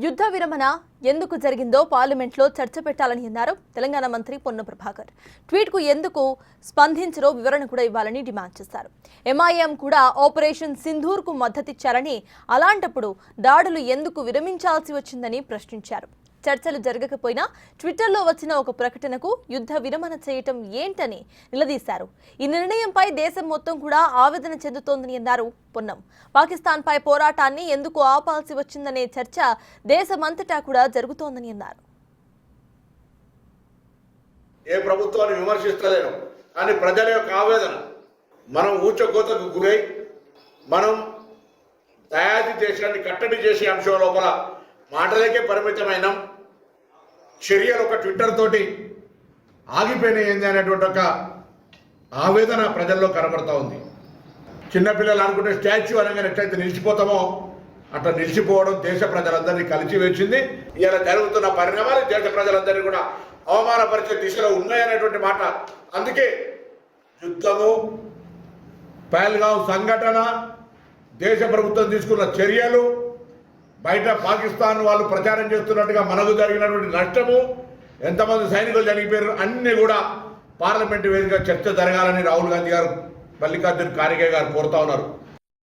యుద్ధ విరమణ ఎందుకు జరిగిందో పార్లమెంట్లో చర్చ పెట్టాలని అన్నారు తెలంగాణ మంత్రి పొన్నం ప్రభాకర్. ట్వీట్ కు ఎందుకు స్పందించరో వివరణ కూడా ఇవ్వాలని డిమాండ్ చేశారు. ఎంఐఎం కూడా ఆపరేషన్ సింధూర్ కు మద్దతిచ్చారని, అలాంటప్పుడు దాడులు ఎందుకు విరమించాల్సి వచ్చిందని ప్రశ్నించారు. చర్చలు జరగకపోయినా ట్విట్టర్లో వచ్చిన ఒక ప్రకటనకు యుద్ధ విరమణ చేయటం ఏంటని నిలదీశారు. ఈ నిర్ణయంపై దేశం మొత్తం కూడా ఆవేదన చెందుతోందని అన్నారు పొన్నం. పాకిస్తాన్పై పోరాటాన్ని ఎందుకు ఆపాల్సి వచ్చిందనే చర్చ దేశమంతటా కూడా జరుగుతోందని అన్నారు. ఏ ప్రభుత్వాన్ని విమర్శిస్తలేను, కానీ ప్రజల యొక్క ఆవేదన, మనం ఊచకోతకు గురై మనం దయాది దేశాన్ని కట్టడి చేసే అంశం లోపల మాటలకే పరిమితమైన చర్యలు ఒక ట్విట్టర్ తోటి ఆగిపోయినాయింది అనేటువంటి ఒక ఆవేదన ప్రజల్లో కనబడతా ఉంది. చిన్నపిల్లలు అనుకుంటే స్టాచ్యూ అనగానే ఎట్లయితే నిలిచిపోతామో అట్లా నిలిచిపోవడం దేశ ప్రజలందరినీ కలిసి వేసింది. ఇలా జరుగుతున్న పరిణామాలు దేశ ప్రజలందరినీ కూడా అవమానపరిచే దిశలో ఉన్నాయనేటువంటి మాట. అందుకే యుద్ధము, పహల్గాం సంఘటన, దేశ ప్రభుత్వం తీసుకున్న చర్యలు, బయట పాకిస్తాన్ వాళ్ళు ప్రచారం చేస్తున్నట్టుగా మనకు జరిగినటువంటి నష్టము, ఎంతమంది సైనికులు చనిపోయారు, అన్నీ కూడా పార్లమెంటు వేదికగా చర్చ జరగాలని రాహుల్ గాంధీ గారు, మల్లికార్జున ఖార్గే గారు కోరుతా ఉన్నారు.